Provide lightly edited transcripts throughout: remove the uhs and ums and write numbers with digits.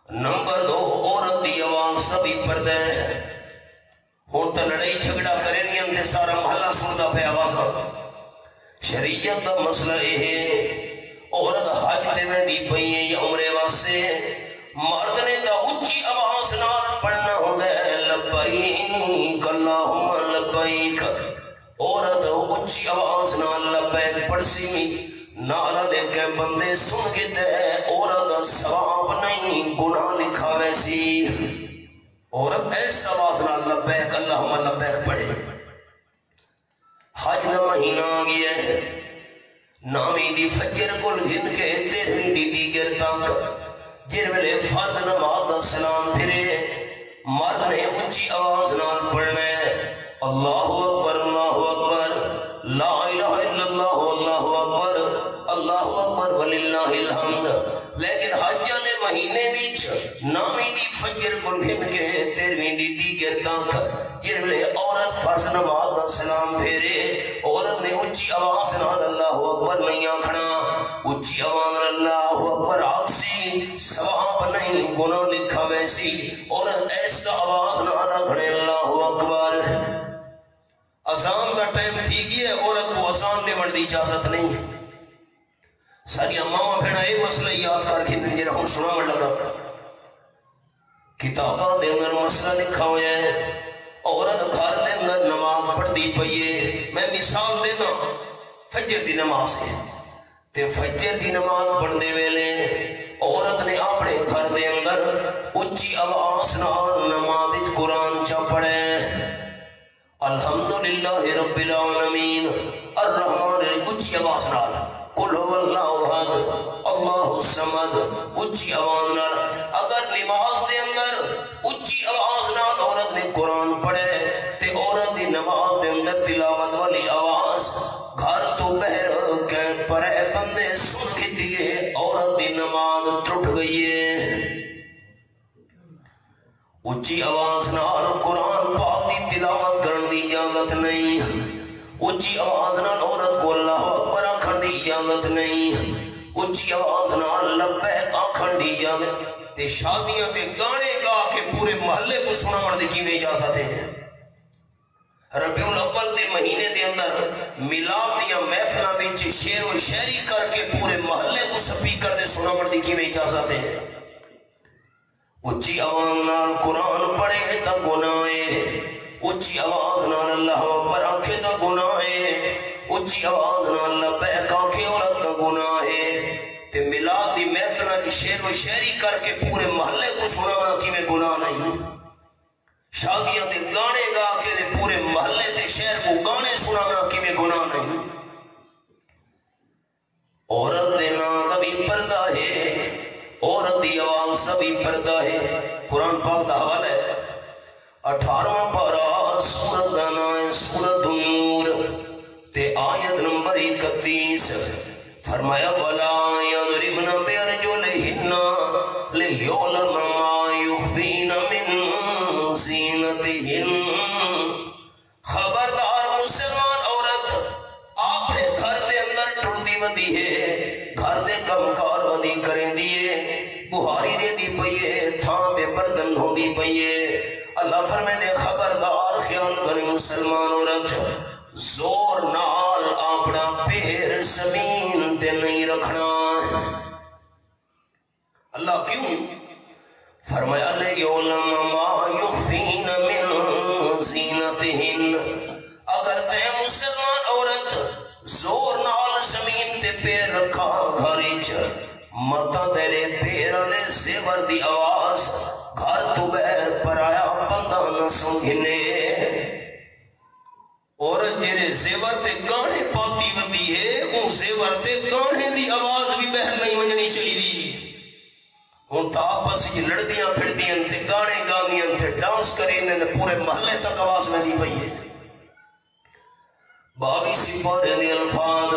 Number 2 عورت دی آواز دا بھی پردہ ہے. ہن تے لڑائی جھگڑا کرے دیاں تے سارا محلہ سندا پیا آوازاں. شریعت دا مسئلہ یہ ہے عورت حج تے ویندی پئی ہے یا عمرے واسطے مرد نے تا اچھی آواز نال پڑھنا ہوندا ہے لبیک اللہم لبیک. عورت اچھی آواز نال لبیک پڑھسی نالا لے کے بندے سن کے تے عورت ثواب نہیں گناہ لکھا ویسی. عورت ایسا آواز نال لبیک اللہم لبیک پڑھے. حج دا مہینہ آ گیا ہے. نامی دی فجر کل گھن کے 13ویں دی دیگر تک جر ویلے فرد نماز دا سلام پھرے مرد نے اچھی آواز نال پڑھنا ہے اللہ اکبر لا الہ الا اللہ اللہ اکبر وللہ الحمد. لیکن حج والے مہینے وچ نامی دی فجر کل گھن کے 13ویں دی دیگر تک جر ویلے عورت فرض نماز دا سلام پھیرے عورت نے اچھی آواز نال اللہ اکبر نہیں آکھنا. اچھی آواز نال اللہ اکبر آکھسی ثواب نہیں گناہ لکھا ویسی. عورت ایسا آواز نال آکھنے اللہ اکبر. اذان کا ٹائم تھی گیا ہے عورت کو اذان لیون دی اجازت نہیں. ساریا ماما بھیڑا یہ مسئلہ یاد کر کے جڑا ہن سناون لگا. کتاباں دے اندر مسئلہ لکھا ہوا ہے عورت گھر دے اندر نماز پڑھدی پئی ہے. میں مثال دینا فجر دی نماز ہے تے فجر دی نماز پڑھدے ویلے عورت نے اپنے گھر دے اندر اچھی آواز نال نماز وچ قرآن چا پڑھے الحمدللہ رب العالمین الرحمن اچھی آواز نال قل هو اللہ احد اللہ الصمد اچھی آواز نال. اگر نماز دے اندر اچھی آواز نال عورت نے قرآن پڑھے تے عورت دی نماز دے اندر تلاوت والی آواز گھر تو بہر کے پرے بندے سن کے دیے عورت دی نماز ٹوٹ گئی ہے. اچھی آواز نال قرآن پاک دی تلاوت کرن دی اجازت نہیں. اچھی آواز نال عورت کو اللہ اکبر آکھن دی اجازت نہیں. اچھی آواز نال لبیک آکھن دی اجازت. تے شادیاں تے گانے گا کے پورے محلے کو سناون دی کیویں اجازت ہے. ربیع الاول دے مہینے دے اندر میلاد دیاں محفلاں وچ شعر و شاعری کر کے پورے محلے کو سپیکر دے سناون دی کیویں اجازت ہے. اچھی آواز نال قرآن پڑھے تا گناہ ہے. اچھی آواز نال اللہ اکبر آنکھے تا گناہ ہے. اچھی آواز نال لبیک آنکھے عورت تا گناہ ہے. تے میلاد دی محفلاں وچ شعر و شاعری کر کے پورے محلے کو سناونا کیویں گناہ نہیں. شادیاں تے گانے گا کے تے پورے محلے تے شہر کو گانے سناونا کیویں گناہ نہیں. عورت دے نام دا بھی پردہ ہے عورت دی آواز دا بھی پردہ ہے. قرآن پاک دا حوالہ ہے 18واں پارہ سورت دا نام ہے سورت النور تے آیت نمبر 31 فرمایا وَلَا يَضْرِبْنَ بِأَرْجُلِهِنَّ لِيُعْلَمَ مَا يُخْفِينَ مِن زِينَتِهِنَّ. خبردار مسلمان عورت اپنے گھر دے اندر ٹردی ودی ہے گھر دے کم کار ودی کریں دیے بہاری دے دی پئیے تھان دے بردن ہو دی پئیے. اللہ فرمائے دے خبردار خیال کریں مسلمان عورت زور نال اپنا پیر زمین تے نہیں رکھنا. اللہ کیوں فرمایا لِيُعْلَمَ مَا يُخْفِينَ مِن زِينَتِهِنَّ. اگر تے مسلمان عورت زور نال زمین تے پیر رکھا گھر متا تیرے پیرنے زیور دی آواز گھر تو بیر پرایا بندہ نہ سنگھنے. اور جیرے زیور تے گانے پاتی ودی ہے ان زیور تے گانے دی آواز بھی بہر نہیں منجنی چلی دی. ان تا آپس کی لڑدیاں پھڑدیاں تے گانے گانیاں تے ڈانس کریں تے پورے محلے تک آواز میں دی پئی ہے. 22 پارے دی الفاظ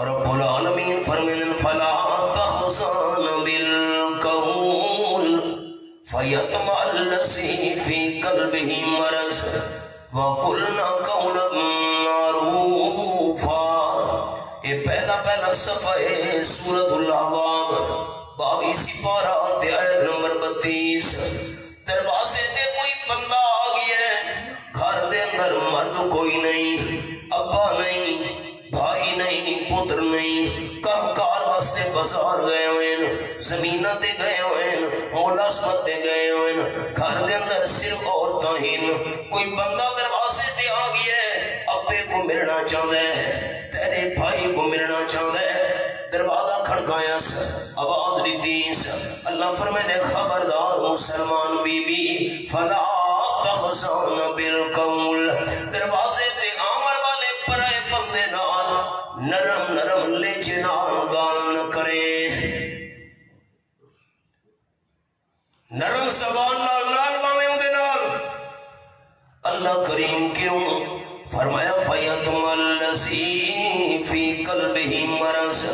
رب العالمین فرمین فلا تخزان بالقول فیطمع الذی فی قلبہ مرض وقلنا قولا معروفا. یہ پہلا صفحہ ہے سورۃ الاحزاب 22 پارہ آیت 32 دروازے تے کوئی بندہ آ گیا ہے، گھر دے اندر مرد کوئی نہیں، ابا نہیں، بھائی نہیں، پتر نہیں، کم کار واسطے بازار گئے ہوئے، زمینہ تے گئے ہوئے، ملازمت تے گئے ہوئے، گھر دے اندر صرف عورتاں ہی، کوئی بندہ دروازے تے آ گیا ہے، ابے کو ملنا چاہتا ہے، تیرے بھائی کو ملنا چاہتا ہے، دروازہ کھڑکایا، آواز دیتی، اللہ فرمائے دے خبردار مسلمان بی بی فلا تخزان بالقول، دروازے تے آمن والے پرائے بندے نال نرم نرم لیجے نال گال نہ کرے، نرم زبان نال باویں دے نال۔ اللہ کریم کیوں فرمایا فیتم الذی فی قلبہ مرض،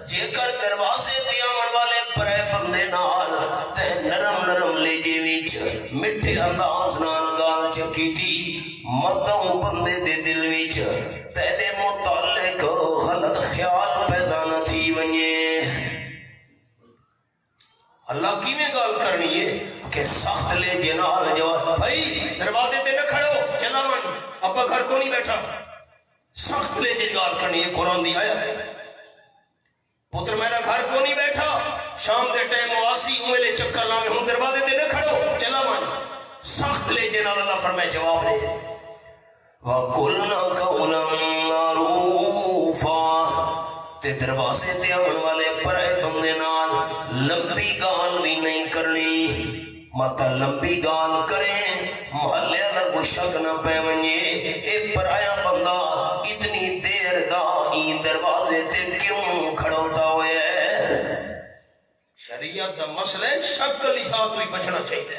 جے کر دروازے تے آمن والے پرائے بندے نال تے نرم نرم لیجے وچ مٹھے انداز نال گال چکیتی، مردوں بندے دے دل وچ تیرے متعلق غلط خیال پیدا نہ تھی ونجے۔ اللہ کی میں گال کرنی ہے کہ سخت لے جنال جواب، بھائی دروازے تے نہ کھڑو، چلا من ابا گھر کو نہیں بیٹھا، سخت لے جنال کرنی ہے، قرآن دی آیت ہے، پتر میرا گھر کو نہیں بیٹھا، شام دے ٹائم واسی ہوئے چکر لاوے ہوں، دروازے تے نہ کھڑو، چلا من سخت لے جنال۔ اللہ فرمائے جواب دے وَقُلْنَا قَوْلًا مَّعْرُوفًا، تے دروازے تے آمن والے پرائے بندے نال لمبی گال بھی نہیں کرنی، ماتا لمبی گال کریں محلے لگو شک نہ پہ ونجے اے پرایا بندہ اتنی دیر دا این دروازے تے کیوں کھڑوتا ہوئے ہے۔ شریعت دا مسئلہ شک کا لحاظ تو ہی بچنا چاہیے۔